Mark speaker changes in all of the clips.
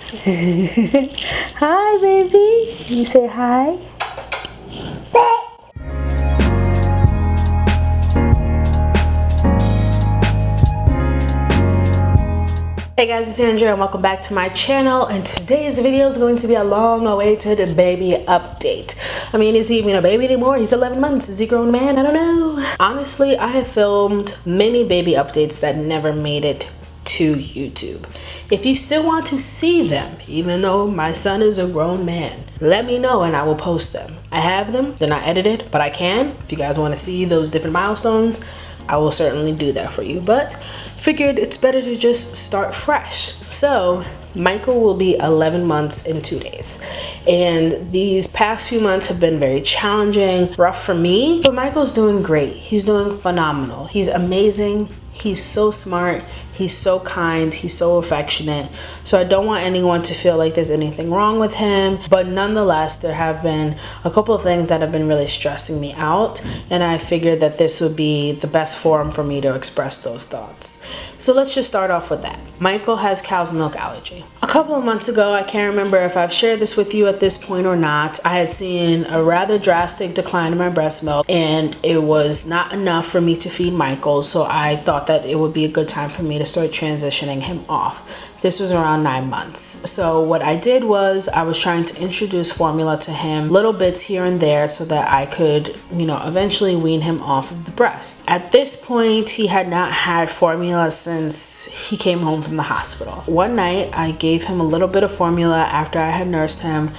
Speaker 1: Hi, baby. You say hi. Hey guys, it's Andrea and welcome back to my channel, and today's video is going to be a long awaited baby update. I mean, is he even a baby anymore? He's 11 months. Is he a grown man? I don't know. Honestly, I have filmed many baby updates that never made it to YouTube. If you still want to see them, even though my son is a grown man, let me know and I will post them. I have them, they're not edited, but I can. If you guys want to see those different milestones, I will certainly do that for you, but figured it's better to just start fresh. So Michael will be 11 months in 2 days, and these past few months have been very challenging, rough for me, but Michael's doing great. He's doing phenomenal. He's amazing. He's so smart. He's so kind. He's so affectionate. So I don't want anyone to feel like there's anything wrong with him. But nonetheless, there have been a couple of things that have been really stressing me out. And I figured that this would be the best forum for me to express those thoughts. So let's just start off with that. Michael has cow's milk allergy. A couple of months ago, I can't remember if I've shared this with you at this point or not, I had seen a rather drastic decline in my breast milk, and it was not enough for me to feed Michael. So I thought that it would be a good time for me to start transitioning him off. This was around 9 months. So what I did was I was trying to introduce formula to him, little bits here and there, so that I could, eventually wean him off of the breast. At this point, he had not had formula since he came home from the hospital. One night, I gave him a little bit of formula after I had nursed him.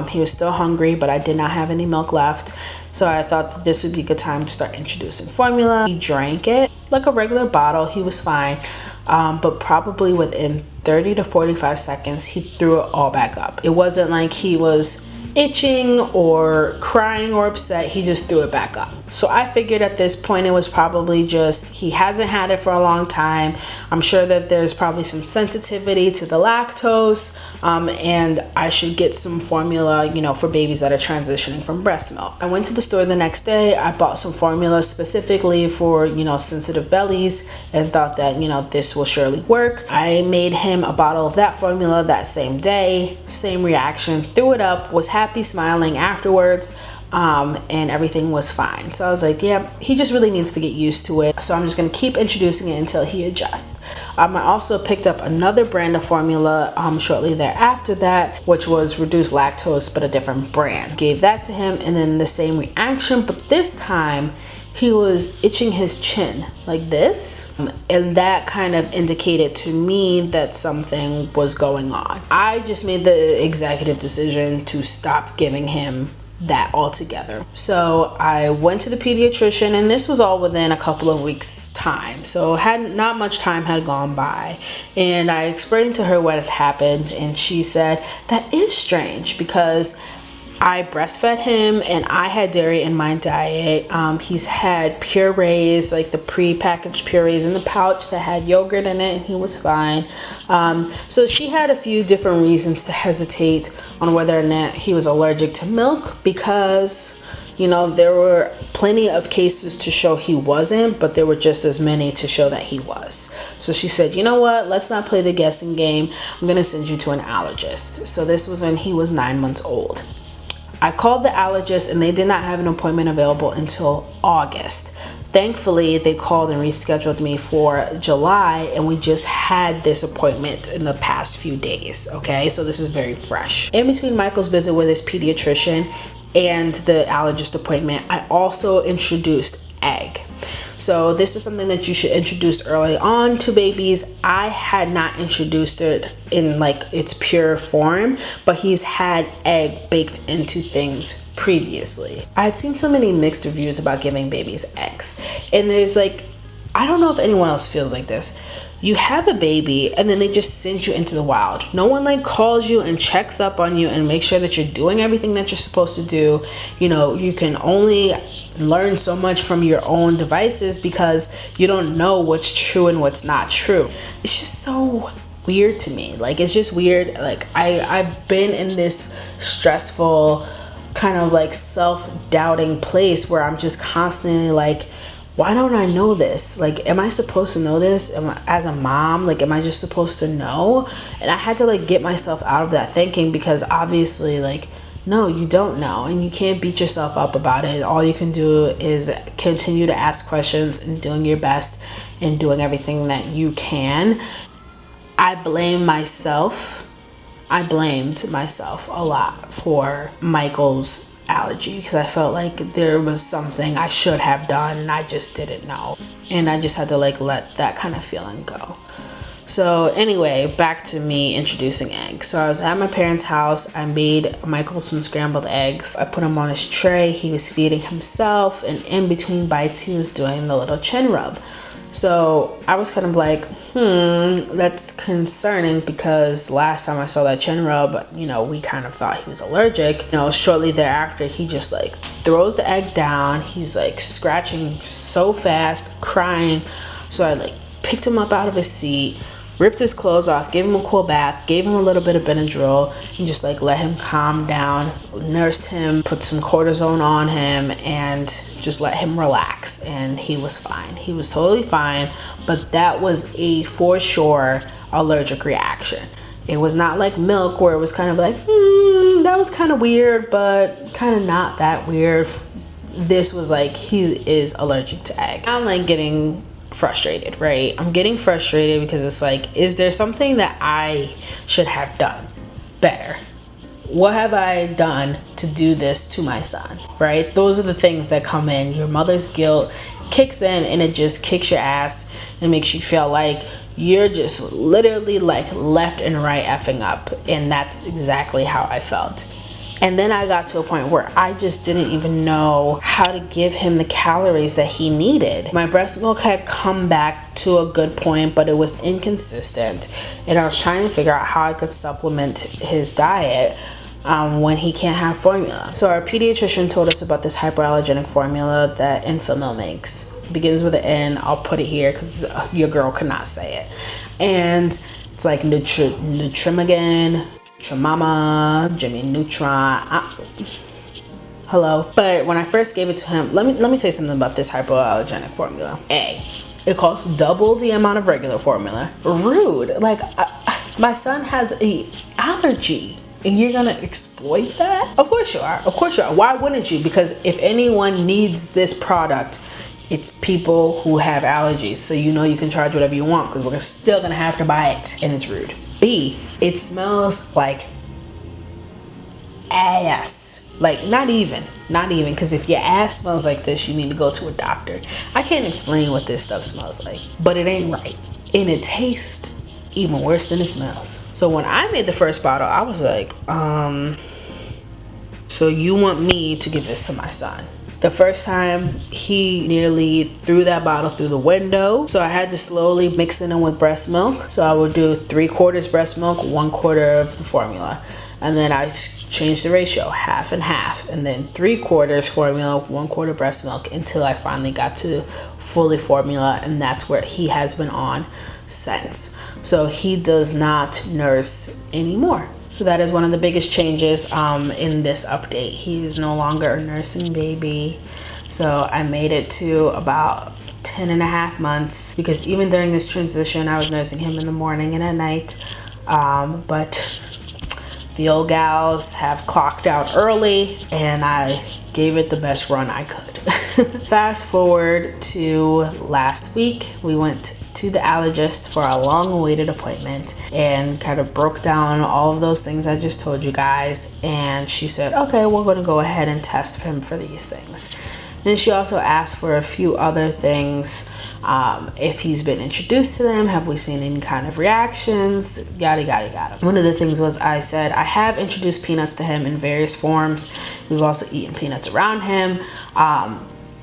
Speaker 1: He was still hungry, but I did not have any milk left. So I thought that this would be a good time to start introducing formula. He drank it like a regular bottle. He was fine. But probably within 30 to 45 seconds, he threw it all back up. It wasn't like he was itching or crying or upset. He just threw it back up. So I figured at this point it was probably just he hasn't had it for a long time. I'm sure that there's probably some sensitivity to the lactose, and I should get some formula, for babies that are transitioning from breast milk. I went to the store the next day. I bought some formula specifically for, sensitive bellies, and thought that, this will surely work. I made him a bottle of that formula that same day. Same reaction, threw it up, was happy, smiling afterwards. And everything was fine. So I was like, yeah, he just really needs to get used to it. So I'm just going to keep introducing it until he adjusts. I also picked up another brand of formula shortly thereafter that, which was reduced lactose, but a different brand. Gave that to him, and then the same reaction, but this time he was itching his chin like this, and that kind of indicated to me that something was going on. I just made the executive decision to stop giving him that altogether. So I went to the pediatrician, and this was all within a couple of weeks time. So not much time had gone by, and I explained to her what had happened, and she said that is strange because I breastfed him and I had dairy in my diet. He's had purees, like the pre-packaged purees in the pouch that had yogurt in it, and he was fine. So she had a few different reasons to hesitate on whether or not he was allergic to milk, because there were plenty of cases to show he wasn't, but there were just as many to show that he was. So she said, you know what, let's not play the guessing game. I'm gonna send you to an allergist. So this was when he was 9 months old. I called the allergist, and they did not have an appointment available until August. Thankfully, they called and rescheduled me for July, and we just had this appointment in the past few days, okay? So this is very fresh. In between Michael's visit with his pediatrician and the allergist appointment, I also introduced egg. So this is something that you should introduce early on to babies. I had not introduced it in its pure form, but he's had egg baked into things previously. I had seen so many mixed reviews about giving babies eggs, and there's I don't know if anyone else feels like this. You have a baby and then they just send you into the wild. No one calls you and checks up on you and makes sure that you're doing everything that you're supposed to do. You can only learn so much from your own devices because you don't know what's true and what's not true. It's just so weird to me. It's just weird. I've been in this stressful kind of self-doubting place where I'm just constantly why don't I know this? Like, am I supposed to know this? As a mom, like, am I just supposed to know? And I had to like get myself out of that thinking, because obviously, like, no, you don't know, and you can't beat yourself up about it. All you can do is continue to ask questions and doing your best and doing everything that you can. I blame myself. I blamed myself a lot for Michael's allergy, because I felt like there was something I should have done and I just didn't know, and I just had to like let that kind of feeling go. So anyway, back to me introducing eggs. So I was at my parents' house. I made Michael some scrambled eggs. I put him on his tray. He was feeding himself, and in between bites he was doing the little chin rub. So I was kind of like, that's concerning, because last time I saw that chin rub, you know, we kind of thought he was allergic. You know, shortly thereafter, he just like throws the egg down. He's like scratching so fast, crying. So I like picked him up out of his seat, ripped his clothes off, gave him a cool bath, gave him a little bit of Benadryl, and just like let him calm down, nursed him, put some cortisone on him, and just let him relax. And he was fine. He was totally fine. But that was a for sure allergic reaction. It was not like milk, where it was kind of like, that was kind of weird, but kind of not that weird. This was like, he is allergic to egg. I'm like getting frustrated, right? I'm getting frustrated because it's like, is there something that I should have done better? What have I done to do this to my son, right? Those are the things that come in. Your mother's guilt kicks in, and it just kicks your ass and makes you feel like you're just literally like left and right effing up. And that's exactly how I felt. And then I got to a point where I just didn't even know how to give him the calories that he needed. My breast milk had come back to a good point, but it was inconsistent. And I was trying to figure out how I could supplement his diet when he can't have formula. So our pediatrician told us about this hypoallergenic formula that Infamil makes. It begins with an N. I'll put it here because your girl could not say it. And it's like Nutrimagen, Trimama, Jimmy Neutron. Hello. But when I first gave it to him, let me say something about this hypoallergenic formula. It costs double the amount of regular formula. Rude. Like, my son has a allergy, and you're gonna exploit that? Of course you are. Of course you are. Why wouldn't you? Because if anyone needs this product, it's people who have allergies. So you know you can charge whatever you want, because we're still gonna have to buy it, and it's rude. B, it smells like ass. Like, not even, because if your ass smells like this, you need to go to a doctor. I can't explain what this stuff smells like, but it ain't right. And it tastes even worse than it smells. So when I made the first bottle, I was like, so you want me to give this to my son? The first time, he nearly threw that bottle through the window. So I had to slowly mix it in with breast milk. So I would do 3/4 breast milk, 1/4 of the formula. And then I changed the ratio, half and half. And then 3/4 formula, 1/4 breast milk, until I finally got to fully formula. And that's where he has been on since. So he does not nurse anymore. So that is one of the biggest changes in this update. He is no longer a nursing baby. So I made it to about 10.5 months, because even during this transition, I was nursing him in the morning and at night. But the old gals have clocked out early, and I gave it the best run I could. Fast forward to last week, we went to the allergist for a long-awaited appointment and kind of broke down all of those things I just told you guys. And she said, okay, we're going to go ahead and test him for these things. Then she also asked for a few other things. If he's been introduced to them, have we seen any kind of reactions, yada yada yada. One of the things was, I said I have introduced peanuts to him in various forms. We've also eaten peanuts around him,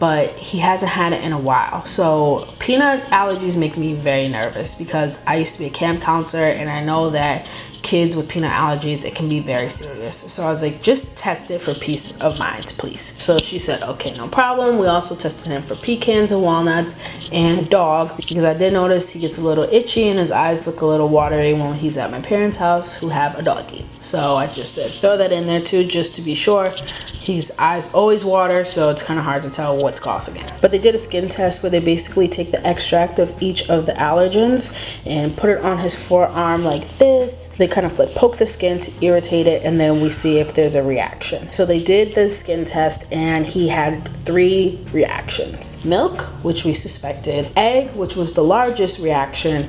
Speaker 1: but he hasn't had it in a while. So peanut allergies make me very nervous, because I used to be a camp counselor, and I know that kids with peanut allergies, it can be very serious. So I was like, just test it for peace of mind, please. So she said, okay, no problem. We also tested him for pecans and walnuts, and dog, because I did notice he gets a little itchy and his eyes look a little watery when he's at my parents' house who have a doggy. So I just said throw that in there too, just to be sure. His eyes always water, so it's kind of hard to tell what's causing it. But they did a skin test where they basically take the extract of each of the allergens and put it on his forearm like this. They kind of like poke the skin to irritate it, and then we see if there's a reaction. So they did the skin test and he had 3 reactions. Milk, which we suspected, egg, which was the largest reaction,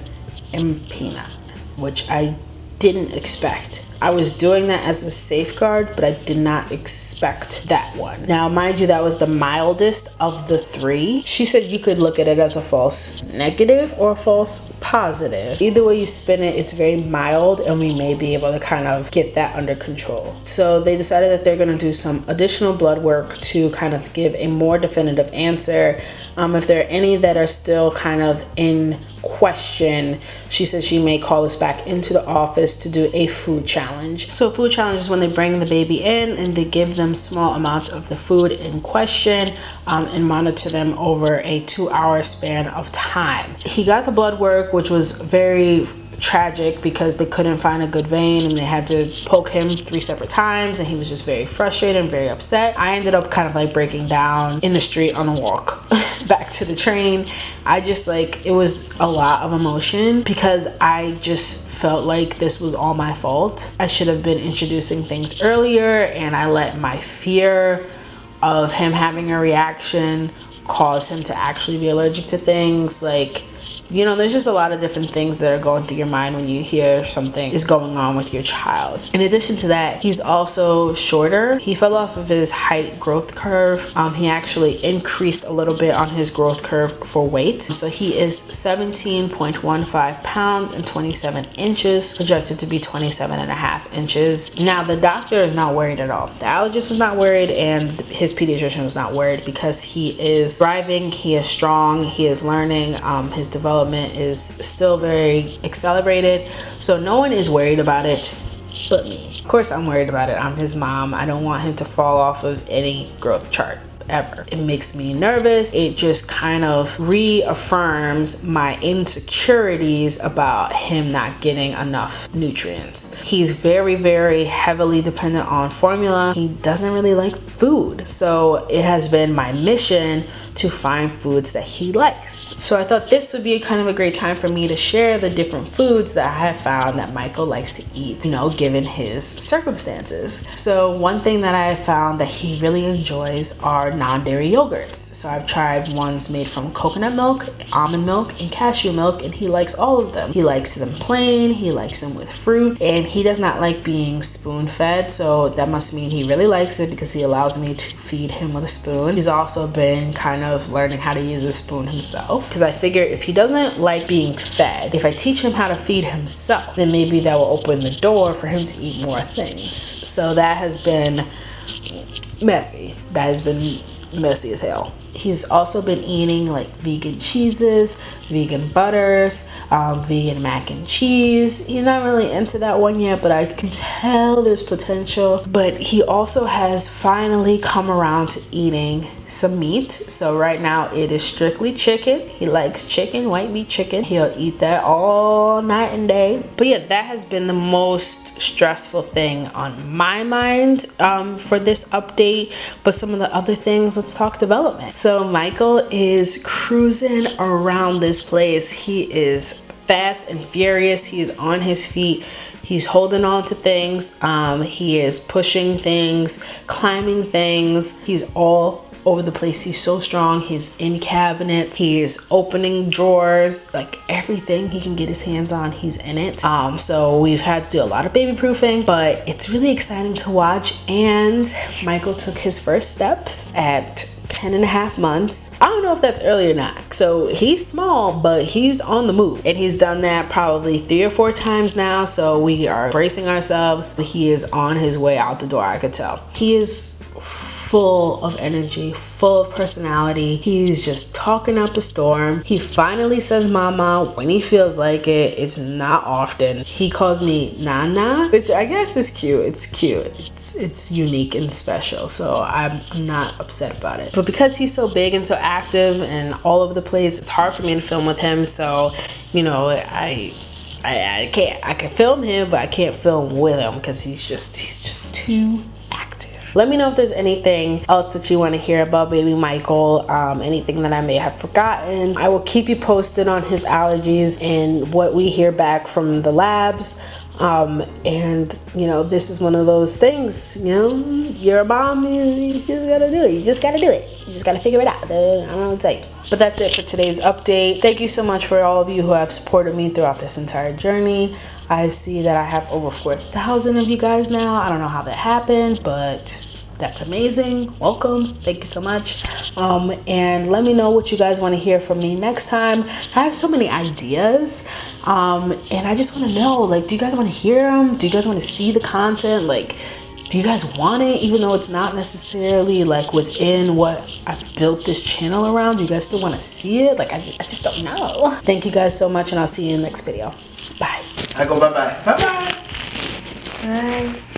Speaker 1: and peanut, which I didn't expect. I was doing that as a safeguard, but I did not expect that one. Now, mind you, that was the mildest of the 3. She said you could look at it as a false negative or a false positive. Either way you spin it, it's very mild, and we may be able to kind of get that under control. So they decided that they're going to do some additional blood work to kind of give a more definitive answer. If there are any that are still kind of in question, she says she may call us back into the office to do a food challenge. So a food challenge is when they bring the baby in and they give them small amounts of the food in question and monitor them over a 2-hour span of time. He got the blood work, which was very tragic because they couldn't find a good vein and they had to poke him 3 separate times, and he was just very frustrated and very upset. I ended up kind of like breaking down in the street on a walk back to the train. I just like, it was a lot of emotion because I just felt like this was all my fault. I should have been introducing things earlier, and I let my fear of him having a reaction cause him to actually be allergic to things. Like, you know, there's just a lot of different things that are going through your mind when you hear something is going on with your child. In addition to that, he's also shorter. He fell off of his height growth curve. He actually increased a little bit on his growth curve for weight. So he is 17.15 pounds and 27 inches, projected to be 27.5 inches. Now, the doctor is not worried at all. The allergist was not worried, and his pediatrician was not worried because he is thriving, he is strong, he is learning, his development is still very accelerated, so no one is worried about it but me. Of course I'm worried about it. I'm his mom. I don't want him to fall off of any growth chart ever. It makes me nervous. It just kind of reaffirms my insecurities about him not getting enough nutrients. He's very, very heavily dependent on formula. He doesn't really like food, so it has been my mission to find foods that he likes. So I thought this would be kind of a great time for me to share the different foods that I have found that Michael likes to eat, you know, given his circumstances. So one thing that I have found that he really enjoys are non-dairy yogurts. So I've tried ones made from coconut milk, almond milk, and cashew milk, and he likes all of them. He likes them plain, he likes them with fruit, and he does not like being spoon-fed, so that must mean he really likes it because he allows me to feed him with a spoon. He's also been kind of learning how to use a spoon himself, because I figure if he doesn't like being fed, if I teach him how to feed himself, then maybe that will open the door for him to eat more things. So that has been messy. That has been messy as hell. He's also been eating like vegan cheeses, vegan butters, vegan mac and cheese. He's not really into that one yet, but I can tell there's potential. But he also has finally come around to eating some meat. So right now it is strictly chicken. He likes chicken, white meat chicken. He'll eat that all night and day. But yeah, that has been the most stressful thing on my mind for this update. But some of the other things, let's talk development. So Michael is cruising around this place. He is fast and furious. He is on his feet. He's holding on to things. He is pushing things, climbing things. He's all over the place. He's so strong. He's in cabinets. He is opening drawers. Like everything he can get his hands on, he's in it. So we've had to do a lot of baby proofing, but it's really exciting to watch. And Michael took his first steps at 10.5 months. I don't know if that's early or not. So he's small, but he's on the move, and he's done that probably 3 or 4 times now. So we are bracing ourselves. He is on his way out the door, I could tell. He is full of energy, full of personality. He's just talking up a storm. He finally says mama when he feels like it. It's not often. He calls me Nana, which I guess is cute. It's cute. It's unique and special, so I'm not upset about it. But because he's so big and so active and all over the place, it's hard for me to film with him. So, you know, I can film him, but I can't film with him because he's just too active. Let me know if there's anything else that you want to hear about baby Michael, anything that I may have forgotten. I will keep you posted on his allergies and what we hear back from the labs. And you know, this is one of those things, you know, you're a mom, you just gotta do it. You just gotta do it. You just gotta figure it out. I don't know what to tell you. But that's it for today's update. Thank you so much for all of you who have supported me throughout this entire journey. I see that I have over 4,000 of you guys now. I don't know how that happened, but that's amazing. Welcome. Thank you so much. And let me know what you guys want to hear from me next time. I have so many ideas. And I just want to know, like, do you guys want to hear them? Do you guys want to see the content? Like, do you guys want it, even though it's not necessarily like within what I've built this channel around? Do you guys still want to see it? Like, I just don't know. Thank you guys so much, and I'll see you in the next video. Bye.
Speaker 2: I go bye-bye. Bye-bye.
Speaker 1: Bye.